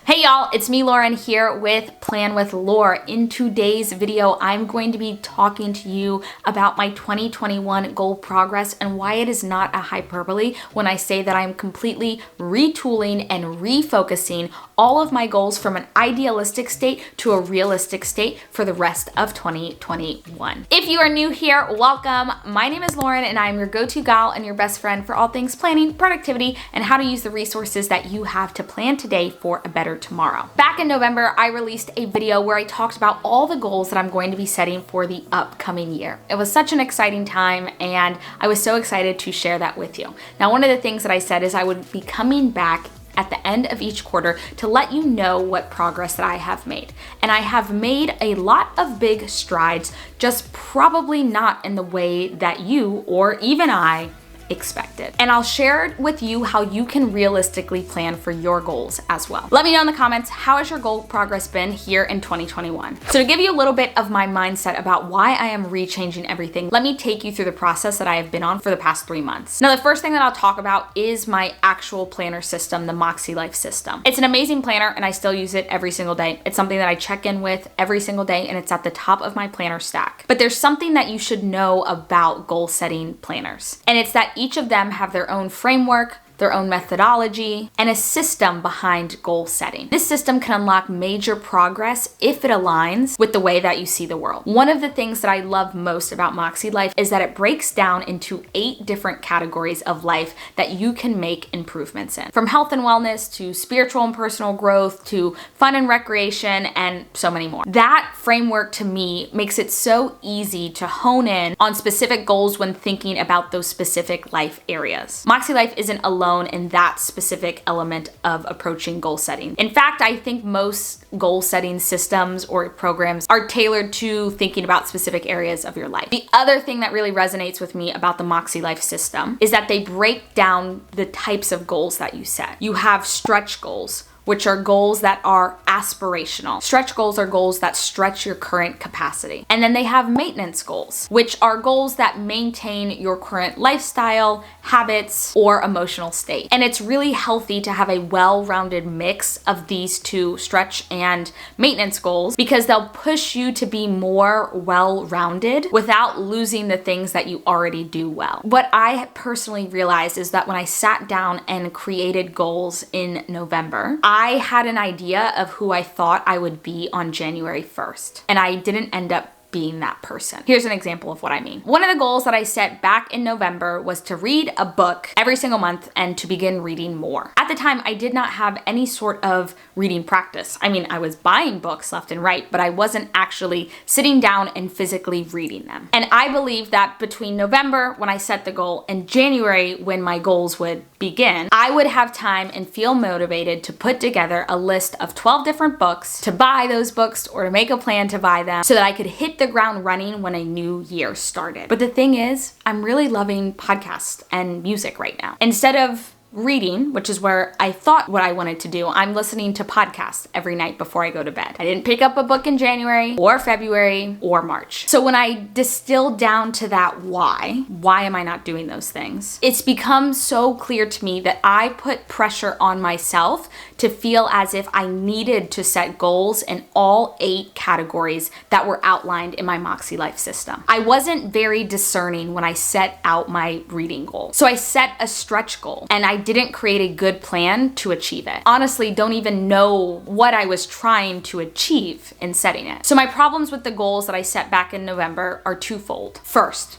Hey y'all, it's me Lauren here with Plan with Lore. In today's video, I'm going to be talking to you about my 2021 goal progress and why it is not a hyperbole when I say that I'm completely retooling and refocusing all of my goals from an idealistic state to a realistic state for the rest of 2021. If you are new here, welcome. My name is Lauren and I'm your go-to gal and your best friend for all things planning, productivity, and how to use the resources that you have to plan today for a better tomorrow. Back in November, I released a video where I talked about all the goals that I'm going to be setting for the upcoming year. It was such an exciting time and I was so excited to share that with you. Now, one of the things that I said is I would be coming back at the end of each quarter to let you know what progress that I have made. And I have made a lot of big strides, just probably not in the way that you or even I expected. And I'll share with you how you can realistically plan for your goals as well. Let me know in the comments, how has your goal progress been here in 2021? So to give you a little bit of my mindset about why I am rechanging everything, let me take you through the process that I have been on for the past 3 months. Now, the first thing that I'll talk about is my actual planner system, the Moxie Life system. It's an amazing planner and I still use it every single day. It's something that I check in with every single day and it's at the top of my planner stack. But there's something that you should know about goal setting planners. And it's that each of them have their own framework, their own methodology, and a system behind goal setting. This system can unlock major progress if it aligns with the way that you see the world. One of the things that I love most about Moxie Life is that it breaks down into 8 different categories of life that you can make improvements in. From health and wellness to spiritual and personal growth to fun and recreation and so many more. That framework to me makes it so easy to hone in on specific goals when thinking about those specific life areas. Moxie Life isn't alone in that specific element of approaching goal setting. In fact, I think most goal setting systems or programs are tailored to thinking about specific areas of your life. The other thing that really resonates with me about the Moxie Life system is that they break down the types of goals that you set. You have stretch goals, which are goals that are aspirational. Stretch goals are goals that stretch your current capacity. And then they have maintenance goals, which are goals that maintain your current lifestyle, habits, or emotional state. And it's really healthy to have a well-rounded mix of these two stretch and maintenance goals because they'll push you to be more well-rounded without losing the things that you already do well. What I personally realized is that when I sat down and created goals in November, I had an idea of who I thought I would be on January 1st, and I didn't end up being that person. Here's an example of what I mean. One of the goals that I set back in November was to read a book every single month and to begin reading more. At the time, I did not have any sort of reading practice. I mean, I was buying books left and right, but I wasn't actually sitting down and physically reading them. And I believe that between November, when I set the goal, and January, when my goals would begin, I would have time and feel motivated to put together a list of 12 different books, to buy those books or to make a plan to buy them so that I could hit the ground running when a new year started. But the thing is, I'm really loving podcasts and music right now. Instead of reading, which is where I thought what I wanted to do, I'm listening to podcasts every night before I go to bed. I didn't pick up a book in January or February or March. So when I distilled down to that why am I not doing those things? It's become so clear to me that I put pressure on myself to feel as if I needed to set goals in all 8 categories that were outlined in my Moxie Life system. I wasn't very discerning when I set out my reading goal. So I set a stretch goal and I didn't create a good plan to achieve it. Honestly, don't even know what I was trying to achieve in setting it. So my problems with the goals that I set back in November are twofold. First,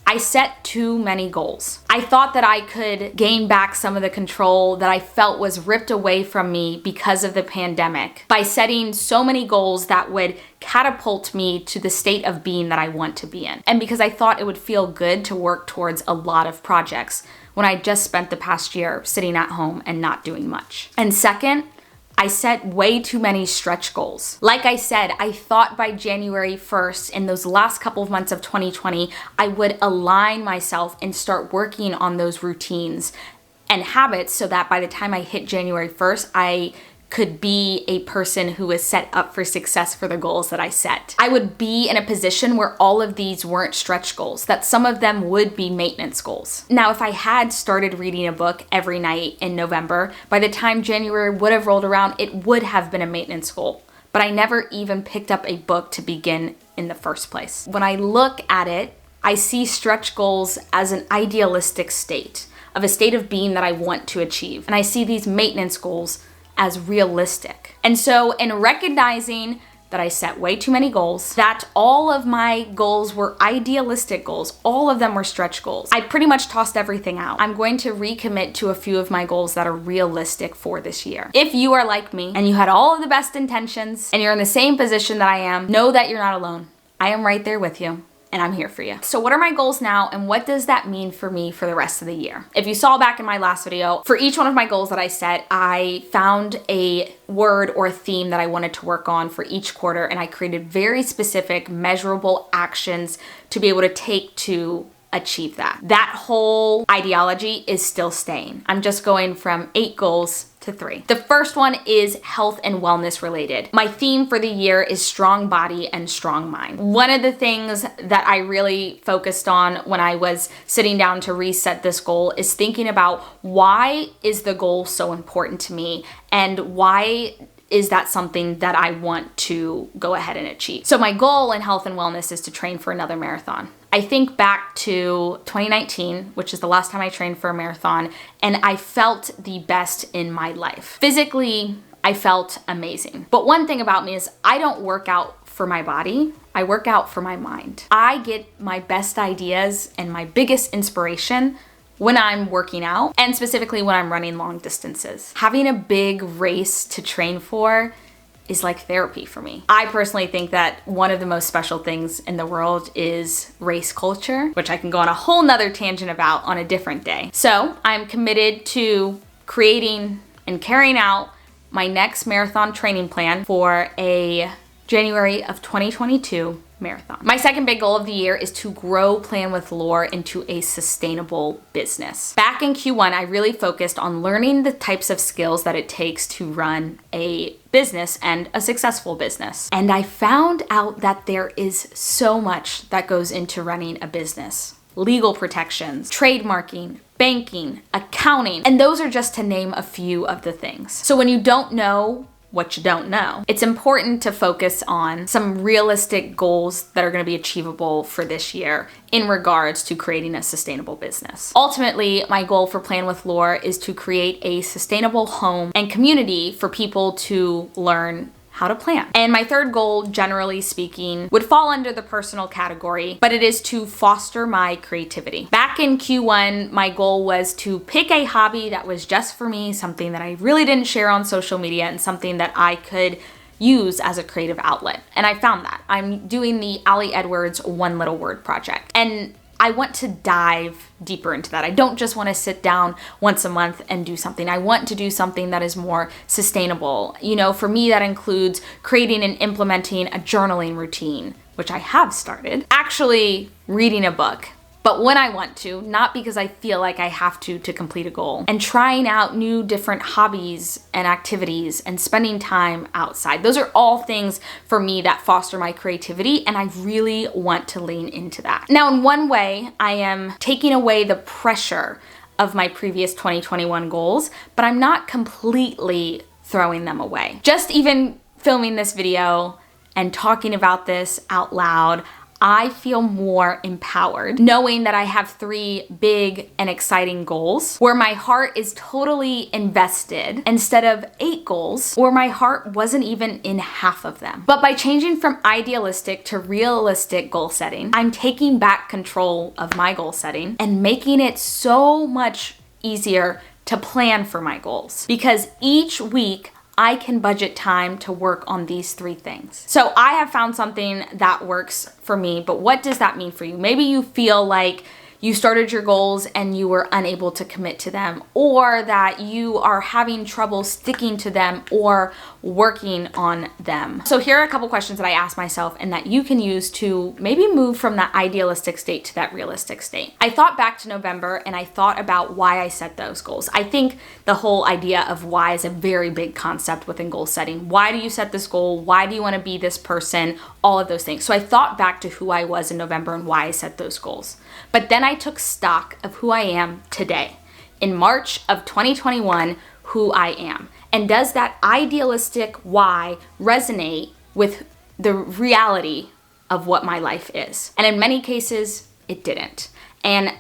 I set too many goals. I thought that I could gain back some of the control that I felt was ripped away from me because of the pandemic by setting so many goals that would catapult me to the state of being that I want to be in. And because I thought it would feel good to work towards a lot of projects when I just spent the past year sitting at home and not doing much. And second, I set way too many stretch goals. Like I said, I thought by January 1st, in those last couple of months of 2020, I would align myself and start working on those routines and habits so that by the time I hit January 1st, I could be a person who is set up for success for the goals that I set. I would be in a position where all of these weren't stretch goals, that some of them would be maintenance goals. Now, if I had started reading a book every night in November, by the time January would have rolled around, it would have been a maintenance goal. But I never even picked up a book to begin in the first place. When I look at it, I see stretch goals as an idealistic state, of a state of being that I want to achieve. And I see these maintenance goals as realistic. And so in recognizing that I set way too many goals, that all of my goals were idealistic goals, all of them were stretch goals, I pretty much tossed everything out. I'm going to recommit to a few of my goals that are realistic for this year. If you are like me and you had all of the best intentions and you're in the same position that I am, know that you're not alone. I am right there with you. And I'm here for you. So what are my goals now, and what does that mean for me for the rest of the year? If you saw back in my last video, for each one of my goals that I set, I found a word or a theme that I wanted to work on for each quarter, and I created very specific, measurable actions to be able to take to achieve that. That whole ideology is still staying. I'm just going from 8 goals to 3. The first one is health and wellness related. My theme for the year is strong body and strong mind. One of the things that I really focused on when I was sitting down to reset this goal is thinking about, why is the goal so important to me, and why is that something that I want to go ahead and achieve? So my goal in health and wellness is to train for another marathon. I think back to 2019, which is the last time I trained for a marathon, and I felt the best in my life. Physically, I felt amazing. But one thing about me is I don't work out for my body, I work out for my mind. I get my best ideas and my biggest inspiration when I'm working out, and specifically when I'm running long distances. Having a big race to train for is like therapy for me. I personally think that one of the most special things in the world is race culture, which I can go on a whole nother tangent about on a different day. So I'm committed to creating and carrying out my next marathon training plan for a January of 2022 marathon. My second big goal of the year is to grow Plan with Lore into a sustainable business. Back in Q1, I really focused on learning the types of skills that it takes to run a business and a successful business. And I found out that there is so much that goes into running a business. Legal protections, trademarking, banking, accounting, and those are just to name a few of the things. So when you don't know what you don't know, it's important to focus on some realistic goals that are going to be achievable for this year in regards to creating a sustainable business. Ultimately, my goal for Plan with Lore is to create a sustainable home and community for people to learn how to plan. And my third goal, generally speaking, would fall under the personal category, but it is to foster my creativity. Back in Q1, my goal was to pick a hobby that was just for me, something that I really didn't share on social media, and something that I could use as a creative outlet. And I found that. I'm doing the Ali Edwards One Little Word project. And I want to dive deeper into that. I don't just want to sit down once a month and do something. I want to do something that is more sustainable. You know, for me, that includes creating and implementing a journaling routine, which I have started, actually reading a book, but when I want to, not because I feel like I have to complete a goal, and trying out new different hobbies and activities and spending time outside. Those are all things for me that foster my creativity, and I really want to lean into that. Now, in one way, I am taking away the pressure of my previous 2021 goals, but I'm not completely throwing them away. Just even filming this video and talking about this out loud, I feel more empowered knowing that I have 3 big and exciting goals where my heart is totally invested, instead of 8 goals where my heart wasn't even in half of them. But by changing from idealistic to realistic goal setting, I'm taking back control of my goal setting and making it so much easier to plan for my goals, because each week I can budget time to work on these 3 things. So I have found something that works for me, but what does that mean for you? Maybe you feel like you started your goals and you were unable to commit to them, or that you are having trouble sticking to them or working on them. So here are a couple questions that I asked myself and that you can use to maybe move from that idealistic state to that realistic state. I thought back to November and I thought about why I set those goals. I think the whole idea of why is a very big concept within goal setting. Why do you set this goal? Why do you want to be this person? All of those things. So I thought back to who I was in November and why I set those goals. But then I took stock of who I am today. In March of 2021, who I am. And does that idealistic why resonate with the reality of what my life is? And in many cases, it didn't. And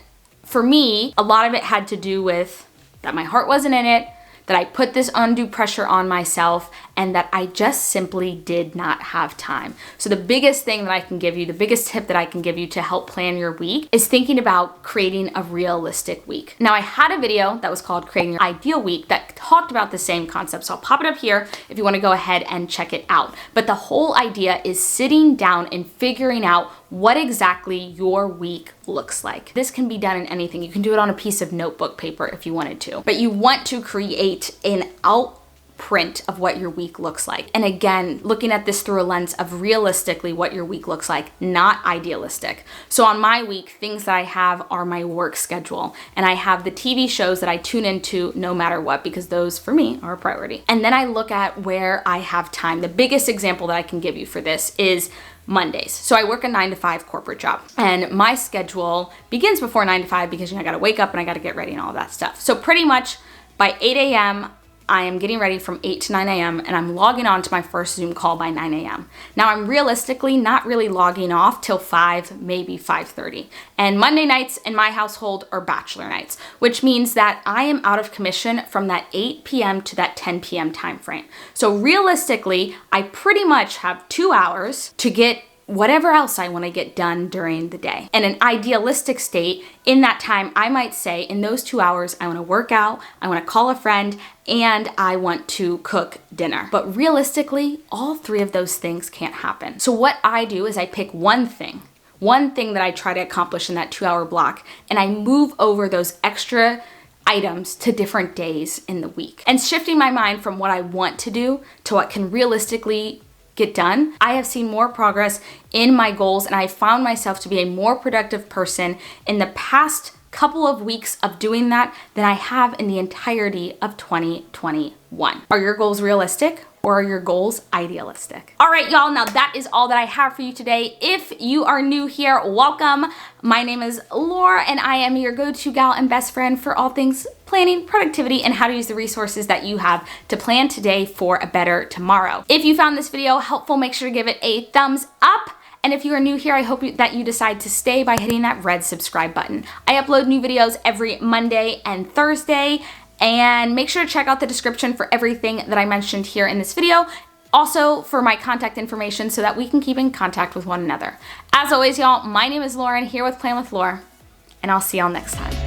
for me, a lot of it had to do with that my heart wasn't in it, that I put this undue pressure on myself, and that I just simply did not have time. So the biggest thing that I can give you, the biggest tip that I can give you to help plan your week is thinking about creating a realistic week. Now, I had a video that was called Creating Your Ideal Week that talked about the same concept. So I'll pop it up here if you want to go ahead and check it out. But the whole idea is sitting down and figuring out what exactly your week looks like. This can be done in anything. You can do it on a piece of notebook paper if you wanted to, but you want to create an outprint of what your week looks like. And again, looking at this through a lens of realistically what your week looks like, not idealistic. So on my week, things that I have are my work schedule, and I have the TV shows that I tune into no matter what, because those for me are a priority. And then I look at where I have time. The biggest example that I can give you for this is Mondays. So I work a 9-to-5 corporate job, and my schedule begins before 9 to 5 because I got to wake up and I got to get ready and all of that stuff. So pretty much by 8 a.m., I am getting ready from 8 to 9 a.m. and I'm logging on to my first Zoom call by 9 a.m. Now I'm realistically not really logging off till 5, maybe 5:30. And Monday nights in my household are bachelor nights, which means that I am out of commission from that 8 p.m. to that 10 p.m. time frame. So realistically, I pretty much have 2 hours to get whatever else I want to get done during the day. In an idealistic state, in that time, I might say in those 2 hours, I want to work out, I want to call a friend, and I want to cook dinner. But realistically, all three of those things can't happen. So what I do is I pick one thing that I try to accomplish in that 2-hour block, and I move over those extra items to different days in the week. And shifting my mind from what I want to do to what can realistically get done, I have seen more progress in my goals, and I found myself to be a more productive person in the past couple of weeks of doing that than I have in the entirety of 2021. Are your goals realistic? Or are your goals idealistic? All right, y'all, now that is all that I have for you today. If you are new here, welcome. My name is Laura, and I am your go-to gal and best friend for all things planning, productivity, and how to use the resources that you have to plan today for a better tomorrow. If you found this video helpful, make sure to give it a thumbs up. And if you are new here, I hope that you decide to stay by hitting that red subscribe button. I upload new videos every Monday and Thursday. And make sure to check out the description for everything that I mentioned here in this video. Also for my contact information so that we can keep in contact with one another. As always, y'all, my name is Lauren here with Plan with Laura, and I'll see y'all next time.